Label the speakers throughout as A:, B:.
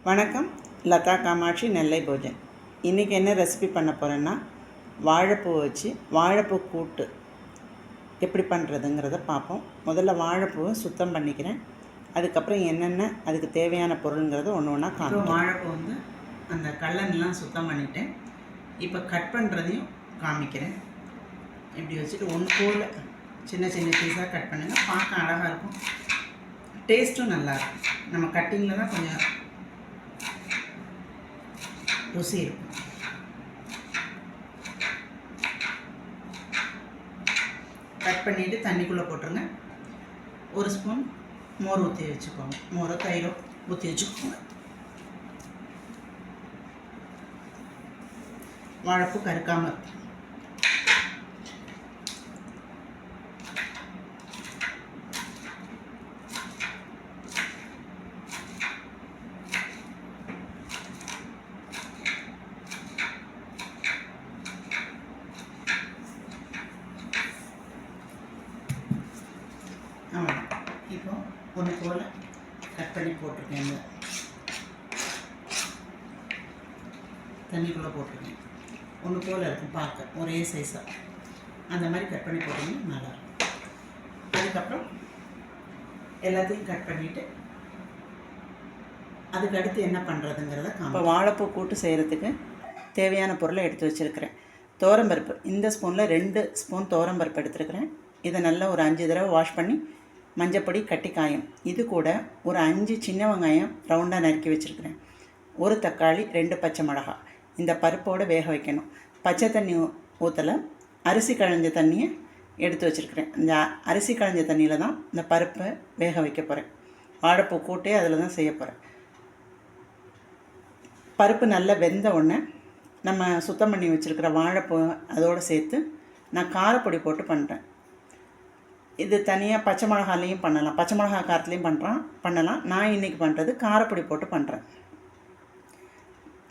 A: வணக்கம். லதா காமாட்சி, நெல்லை போஜன். இன்றைக்கி என்ன ரெசிபி பண்ண போகிறேன்னா, வாழைப்பூ வச்சு வாழைப்பூ கூட்டு எப்படி பண்ணுறதுங்கிறத பார்ப்போம். முதல்ல வாழைப்பூவை சுத்தம் பண்ணிக்கிறேன். அதுக்கப்புறம் என்னென்ன அதுக்கு தேவையான பொருளுங்கிறத ஒன்று ஒன்றா காமிக்கிறேன். வாழைப்பூ அந்த கல்லன்லாம் சுத்தம் பண்ணிவிட்டேன். இப்போ கட் பண்ணுறதையும் காமிக்கிறேன். இப்படி வச்சுட்டு ஒன்று போல் சின்ன சின்ன பீஸாக கட் பண்ணுங்கள். பார்க்க அழகாக இருக்கும், டேஸ்ட்டும் நல்லாயிருக்கும். நம்ம கட்டிங்கில் தான் கொஞ்சம் ருசி இருக்கும். கட் பண்ணிவிட்டு தண்ணிக்குள்ளே போட்டுருங்க. ஒரு ஸ்பூன் மோர் ஊற்றி வச்சுக்கோங்க. மோரோ தயிரோ ஊற்றி வச்சுக்கோங்க. வாழைப்பூ கருக்காமல் இருக்கும். இப்போ ஒன்று போல் கட் பண்ணி போட்டிருக்கேன். தண்ணிக்குள்ளே போட்டிருக்கேன். ஒன்று போல் இருக்கும், பார்க்க ஒரே சைஸாக. அந்த மாதிரி கட் பண்ணி போட்டிங்கன்னா நல்லாயிருக்கும். அதுக்கப்புறம் எல்லாத்தையும் கட் பண்ணிவிட்டு அதுக்கு அடுத்து என்ன பண்ணுறதுங்கிறத இப்போ வாழைப்பூ கூட்டு செய்கிறதுக்கு தேவையான பொருளை எடுத்து வச்சுருக்கிறேன். துவரம்பருப்பு, இந்த ஸ்பூனில் 2 ஸ்பூன் துவரம்பருப்பு எடுத்துருக்கிறேன். இதை நல்லா ஒரு 5 தடவை வாஷ் பண்ணி மஞ்சப்பொடி, கட்டி காயம், இது கூட ஒரு 5 சின்ன வெங்காயம் ரவுண்டாக நறுக்கி வச்சுருக்கிறேன். ஒரு தக்காளி, 2 பச்சை மிளகாய். இந்த பருப்போடு வேக வைக்கணும். பச்சை தண்ணி ஊற்றலை, அரிசி களைஞ்ச தண்ணியை எடுத்து வச்சுருக்கிறேன். இந்த அரிசி களைஞ்ச தண்ணியில் தான் இந்த பருப்பை வேக வைக்க போகிறேன். வாழைப்பூ கூட்டே அதில் தான் செய்ய போகிறேன். பருப்பு நல்லா வெந்த உடனே நம்ம சுத்தம் பண்ணி வச்சுருக்கிற வாழைப்பூ அதோடு சேர்த்து நான் காரப்பொடி போட்டு பண்ணுறேன். இது தனியாக பச்சை மிளகாலையும் பண்ணலாம், பச்சை மிளகா காரத்துலேயும் பண்ணலாம். நான் இன்றைக்கி பண்ணுறது காரப்பொடி போட்டு பண்ணுறேன்.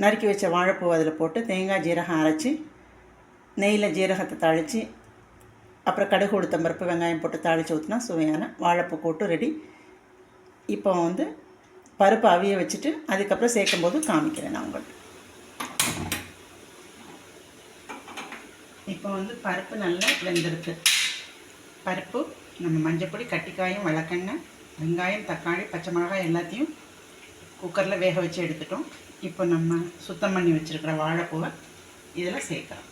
A: நறுக்கி வச்ச வாழைப்பூ அதில் போட்டு தேங்காய் ஜீரகம் அரைச்சி நெய்யில் ஜீரகத்தை தாளித்து அப்புறம் கடுகு, உளுத்தம்பருப்பு, வெங்காயம் போட்டு தாளித்து ஊற்றினா சுவையான வாழைப்பூ கூட்டு ரெடி. இப்போ பருப்பு அவிய வச்சுட்டு அதுக்கப்புறம் சேர்க்கும்போது காமிக்கிறேன் நான் உங்களுக்கு. இப்போ பருப்பு நல்லா வெந்திருக்கு. பருப்பு நம்ம மஞ்சப்பொடி, கட்டிக்காயும், விளக்கெண்ணெய், வெங்காயம், தக்காளி, பச்சை மிளகாய் எல்லாத்தையும் குக்கரில் வேக வச்சு எடுத்துட்டோம். இப்போ நம்ம சுத்தம் பண்ணி வச்சுருக்கிற வாழைப்பூவை இதில் சேர்க்கலாம்.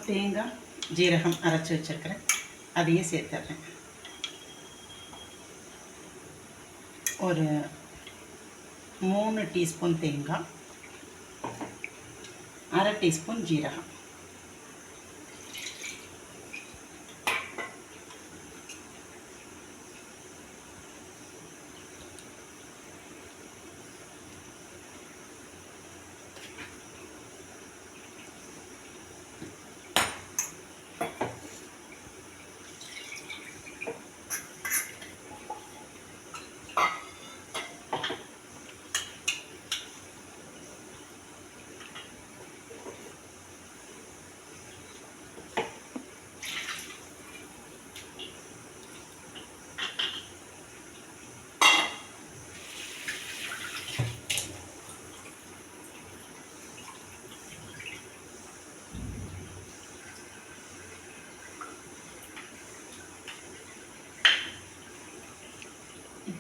A: தேங்காய், ஜீரகம் அரைச்சி வச்சுருக்கிறேன், அதையும் சேர்த்துட்றேன். ஒரு 3 டீஸ்பூன் தேங்காய், 1/2 டீஸ்பூன் ஜீரகம்,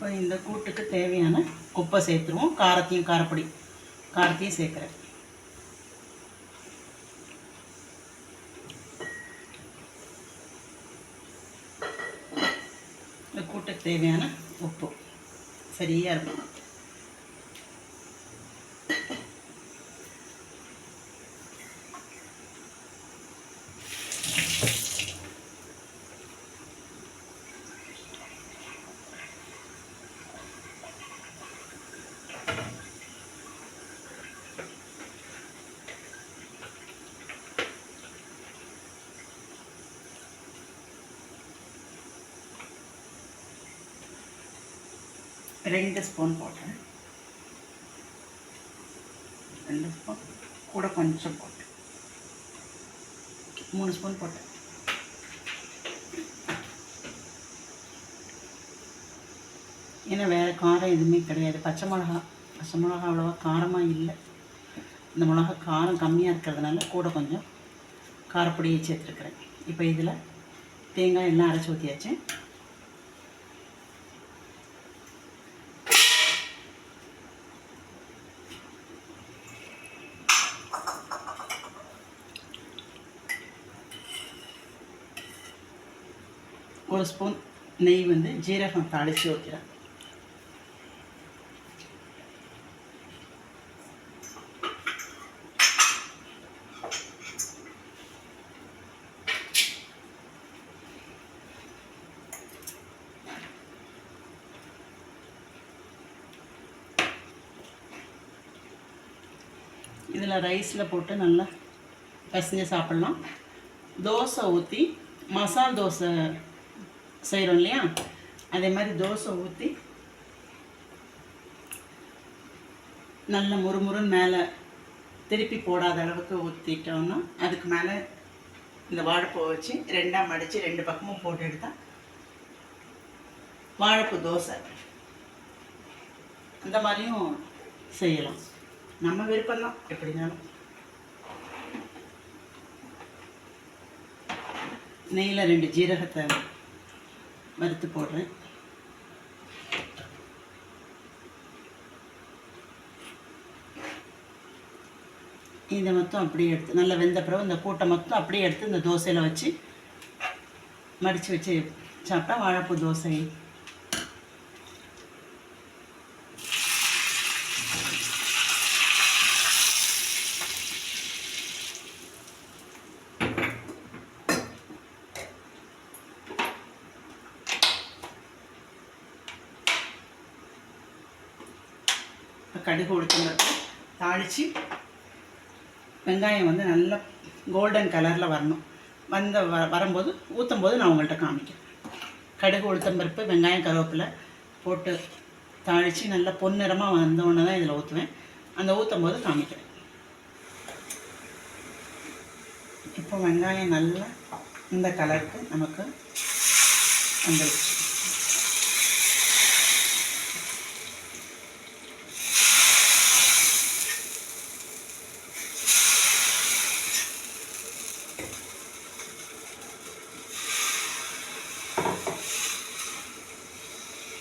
A: இப்போ இந்த கூட்டுக்கு தேவையான உப்பை சேர்த்துருவோம். காரத்தையும் சேர்க்குறேன். இந்த கூட்டுக்கு தேவையான உப்பு சரியாக இருக்கும். ரெண்டு ஸ்பூன் போட்டேன். 2 ஸ்பூன் கூட கொஞ்சம் போட்டேன். 3 ஸ்பூன் போட்டேன். ஏன்னா வேறு காரம் எதுவுமே கிடையாது. பச்சை மிளகா அவ்வளோவா காரமாக இல்லை. இந்த மிளகா காரம் கம்மியாக இருக்கிறதுனால கூட கொஞ்சம் காரப்பொடியை சேர்த்துருக்குறேன். இப்போ இதில் தேங்காய் எல்லாம் அரைச்சி ஊற்றியாச்சு. ஒரு ஸ்பூன் நெய் வந்து ஜீரகம் தாளித்து ஊற்றுறேன். இதில் ரைஸில் போட்டு நல்லா பசஞ்சு சாப்பிட்லாம். தோசை ஊற்றி மசால் தோசை செய்கிறோம் இல்லையா, அதே மாதிரி தோசை ஊற்றி நல்ல முறுமுறுன்னு மேலே திருப்பி போடாத அளவுக்கு ஊற்றிட்டோம்னா அதுக்கு மேலே இந்த வாழைப்பூ வச்சு 2ஆக மடித்து 2 பக்கமும் போட்டு எடுத்தால் வாழைப்பூ தோசை. அந்த மாதிரியும் செய்யலாம். நம்ம விருப்பம்தான் எப்படினாலும். நெய்யில் 2 ஜீரகத்தை வறுத்து போடுறேன். இதை மொத்தம் அப்படியே எடுத்து நல்லா வெந்த பிறகு இந்த கூட்டை மொத்தம் அப்படியே எடுத்து இந்த தோசையில் வச்சு மடித்து வச்சு சாப்பிட்டா வாழைப்பூ தோசை. கடுகு உளுத்தம்பருப்பு தாளித்து வெங்காயம் வந்து நல்லா கோல்டன் கலரில் வரணும். வரும்போது ஊற்றும்போது நான் உங்கள்கிட்ட காமிக்கிறேன். கடுகு உளுத்தம்பருப்பு வெங்காயம் கருவேப்பிலை போட்டு தாளித்து நல்லா பொன்னிறமாக வந்தோடனே தான் இதில் ஊற்றுவேன். அந்த ஊற்றும் போது காமிக்கிறேன். இப்போ வெங்காயம் நல்லா இந்த கலருக்கு நமக்கு வந்துடுச்சு.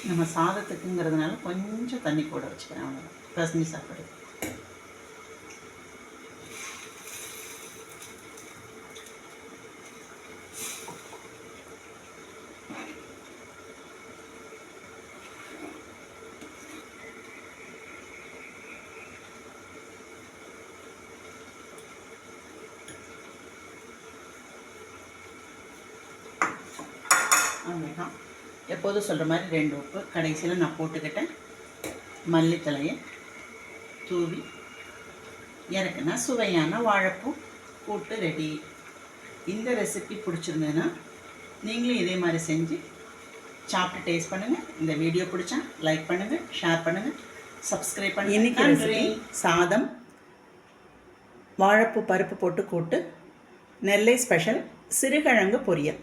A: நம்ம சாதத்துக்குங்கிறதுனால கொஞ்சம் தண்ணி கூட வச்சுக்கிறேன். அவ்வளோதான். பசஞ்சு சாப்பிடு. அவ்வளோதான். எப்போதும் சொல்கிற மாதிரி 2 உப்பு கடைசியில் நான் போட்டுக்கிட்டேன். மல்லித்தலையை தூவி இறக்குனா சுவையான வாழைப்பூ கூட்டு ரெடி. இந்த ரெசிபி பிடிச்சிருந்ததுன்னா நீங்களும் இதே மாதிரி செஞ்சு சாப்பிட்டு டேஸ்ட் பண்ணுங்கள். இந்த வீடியோ பிடிச்சா லைக் பண்ணுங்கள், ஷேர் பண்ணுங்கள், சப்ஸ்கிரைப் பண்ணுங்கள். இன்றைக்கி ரெசிபி சாதம், வாழைப்பூ பருப்பு போட்டு கூட்டு, நெல்லை ஸ்பெஷல் சிறுகிழங்கு பொரியல்.